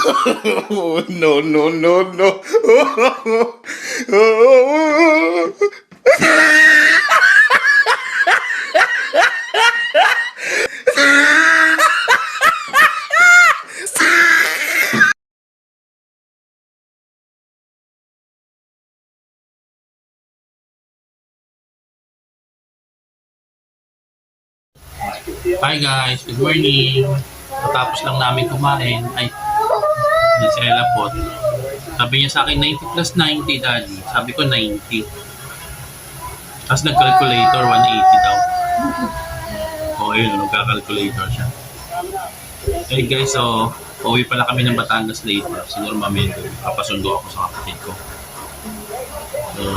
No, no, no, no. Hi guys, good morning. Tapos lang namin kumain. Ay, yan si Ella po. Sabi niya sa akin 90 plus 90 daddy. Sabi ko 90. Tapos nag-calculator 180 daw. O yun, nagka-calculator siya. Hey guys, so pauwi pala kami ng Batangas later. Siguro mamaya papasundo ako sa kapatid ko. So,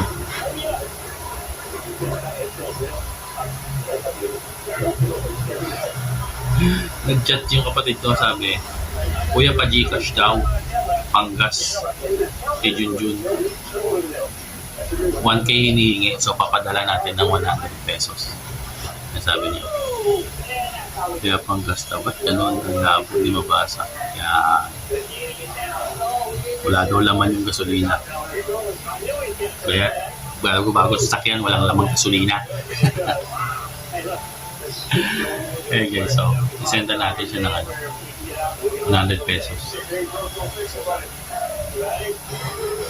nag-chat yung kapatid ko, sabi, Kuya, pa-Gcash daw, Panggas, kay Junjun. 1K hinihingi, so papadala natin ng 100 pesos. Sabi niya, Kuya, Panggas daw, ba't ganun? Ang labo, hindi mabasa. Kaya, wala daw laman yung gasolina. Kaya, bago sasakyan, walang lamang gasolina. Okay guys, so isenda natin siya ng 100 pesos.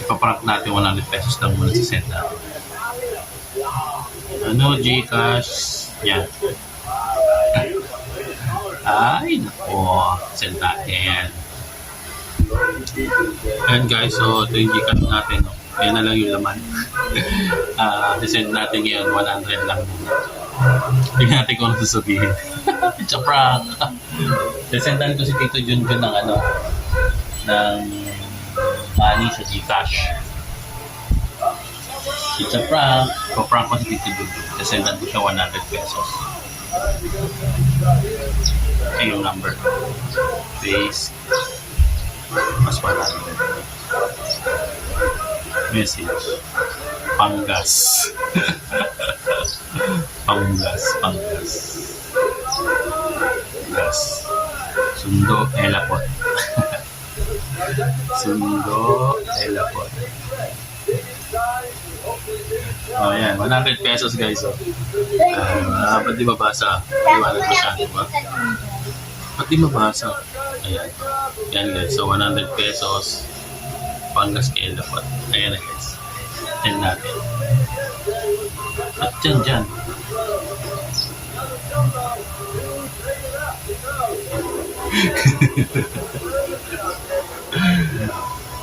Ipaprank natin 100 pesos lang muna sa send natin. Gcash. Yan. Ay, nako. Send natin. Ayan guys, so ito yung Gcash natin. No? Ayan na lang yung laman. Send natin ngayon 100 lang muna. Tingnan natin kung ano sasabihin. It's a prank. Sesendan ko si Tito Junjun ng ng money sa Gcash. It's a prank. Pa-prank ko si Tito Junjun. Sesendan ko siya 100 pesos. Ito yung number. Face. Mas 100. Message. Panggas. Panggas. Gas. Sundo, Elapot. Sundo, Elapot. Oh, yan. 100 pesos, guys. Oh. Ba't di mabasa? Iwanan ko siya, di ba? Ba't di mabasa? Ayan. Yan, guys. So, 100 pesos. Panggas kay Elapot. Ayan na, guys. Yan natin. At dyan.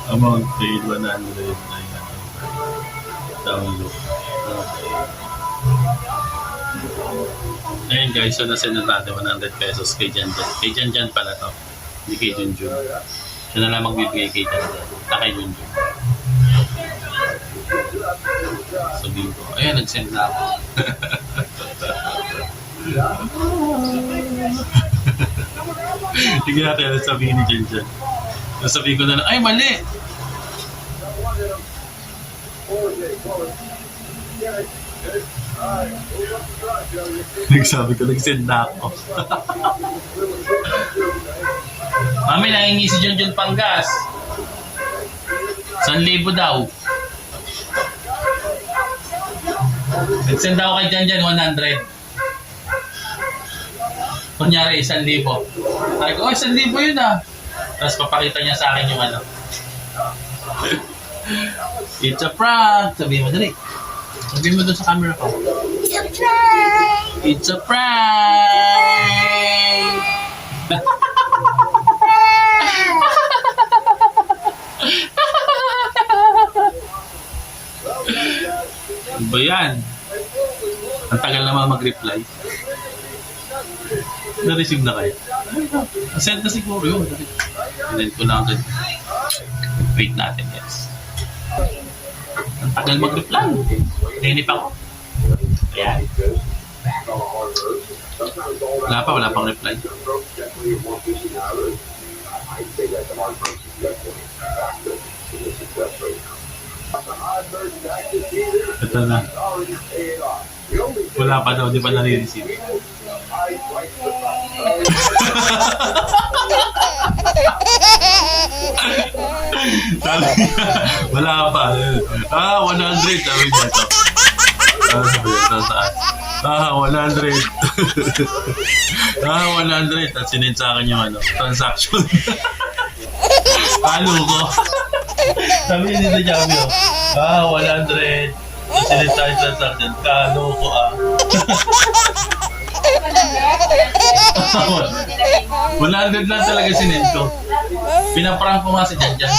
Amount paid 100. Download. Ayan guys, so nasend na natin 100 pesos kay Janjan. Kay Janjan pala to. Hindi kay Junjun. Siya na lang magbibigay kay Janjan. Kay Junjun. Sabihin ko, ayan, nag-send na ako. Tingnan natin ano sabihin ni Janjan. Sabihin ko na lang, ay mali! Nagsabi ko, nag-send na ako. Mami, nahingi si Junjun Panggas. 1,000 daw. Nag-send ako kay Janjan 100. Kunyari, 1,000. Sabi ko, 1,000 yun ah. Tapos papakita niya sa akin yung It's a prank! Sabihin mo, dali. Sabihin mo doon sa camera ko. It's a prank! It's a prank! Ano ba yan? Ang tagal naman mag-reply. Na-receive na kayo? Send na siguro yun. And then ko lang agad. Wait natin, yes. Ang tagal mag-reply. Nainip ako. Ayan. Wala pang reply. Ito na. Wala pa daw, di pa nare-receive. Sabi niya, wala pa. 100. Sabi niya ito. Sabi niya ito saan? 100. 100. At sinend sa akin yung transaction. Halo ko. Sabi niya dito Javi, 100. At sinend sa akin transaction. Halo ko 100 lang talaga sinend ko. Pinaprank ko nga si Janjan.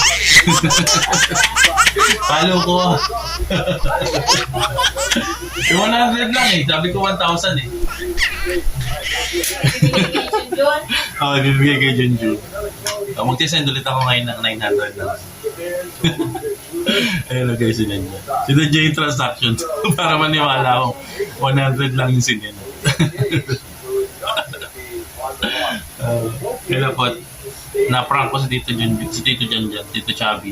Halo ko Yung 100 lang sabi ko 1,000 bibigay kay Junjun. Magsisend ulit ako ngayon ng 900 lang. Ayun guys, sinend niya. Sinend niya yung transaction para maniwala ako 100 lang yung sinend. Kaya po, na-prank ko si Tito Janjan, Tito Chubby.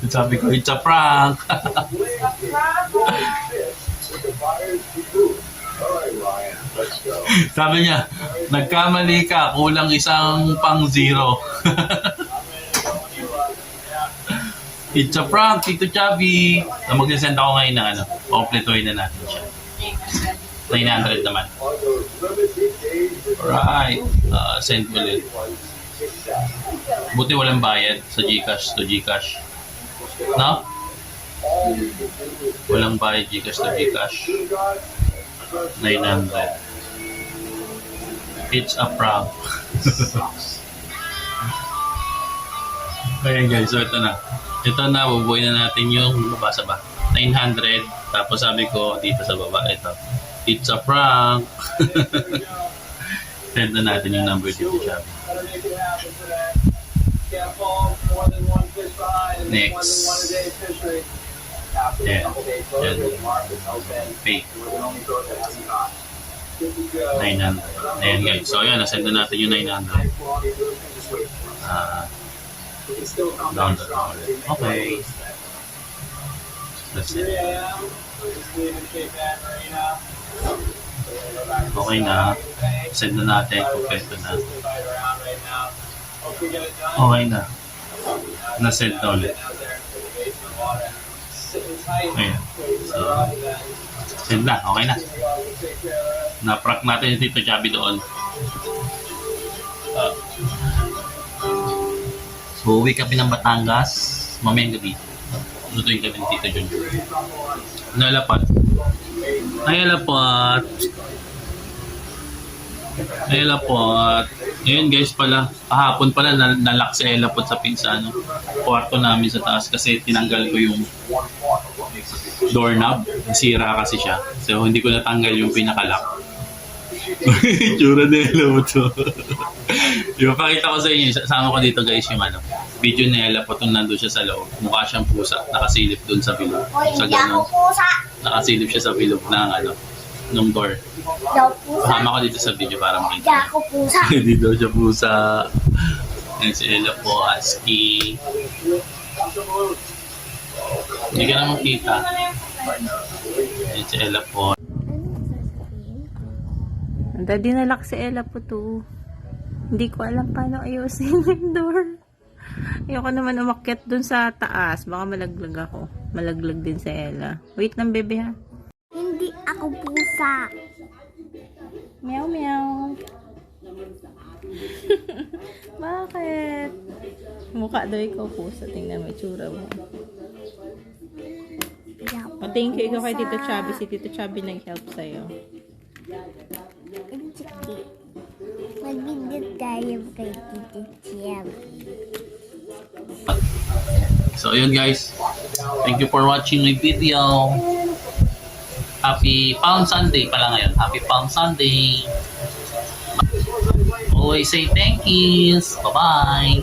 Sabi ko, it's a prank. Sabi niya, nagkamali ka, kulang isang pang zero. It's a prank, Tito Chubby. Magsisend ako ngayon ng kompletuhin na natin siya. 900 naman. Alright, send ulit. Buti walang bayad sa Gcash to Gcash. No? Walang bayad Gcash to Gcash. 900. It's a prank. Kaya guys, so ito na. Ito na, bubuhay na natin yung mabasa ba? 900. Tapos sabi ko dito sa baba, ito. It's a prank. Send na natin yung number dito, Chubby. Next. Yan. Pay. 900. Ayan guys. So ayan, nasend na natin yung 900. Down the road. Okay. That's it. Okay na. Send na natin. Kompleto na. Okay na. Na-send na ulit. Ayan. So, send na. Okay na. Na-prank natin yung Tito Chubby doon. So, uwi kami ng Batangas. Mamayang gabi. Lutuin kami ng Tito Junjun. Nalapat. Ay, alapat. Ay, alapat. Ngayon guys pala, kahapon pala nalock si Elapot sa kwarto namin sa taas kasi tinanggal ko yung doorknob. Sira kasi siya. So, hindi ko natanggal yung pinaka-lock. Tsura na Elapot to. Yung pakita ko sa inyo, sama ko dito guys yung video ni Elapot nung nandun siya sa loob. Mukha siyang pusa, nakasilip dun sa bilog. Sa ganun. Nakasilip siya sa bilog ng nung door. Kasama ko dito sa video para makita. Hindi ako pusa. Hindi daw siya pusa. Yan si Ella po, husky. Hindi ka na makita. Yan si Ella po. Daddy nalak si Ella po to. Hindi ko alam paano ayusin yung door. Ayoko naman umakyat dun sa taas. Baka malaglag ako. Malaglag din si Ella. Wait lang, bebe ha. Hindi ako pusa. Meow, meow. Bakit? Mukha daw ikaw pusa. Tingnan mo, itsura mo. Thank you ikaw kay Tito Chubby. Si Tito Chubby nag-help sa'yo. Sige. Mag-video tayo kay Tito Chubby. So, yun guys. Thank you for watching my video. Happy Palm Sunday pala ngayon. Happy Palm Sunday. Always say thank yous. Bye-bye.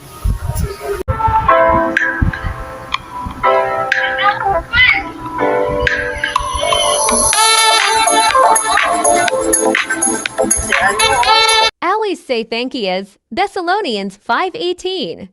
Always say thank yous. Thessalonians 5:18.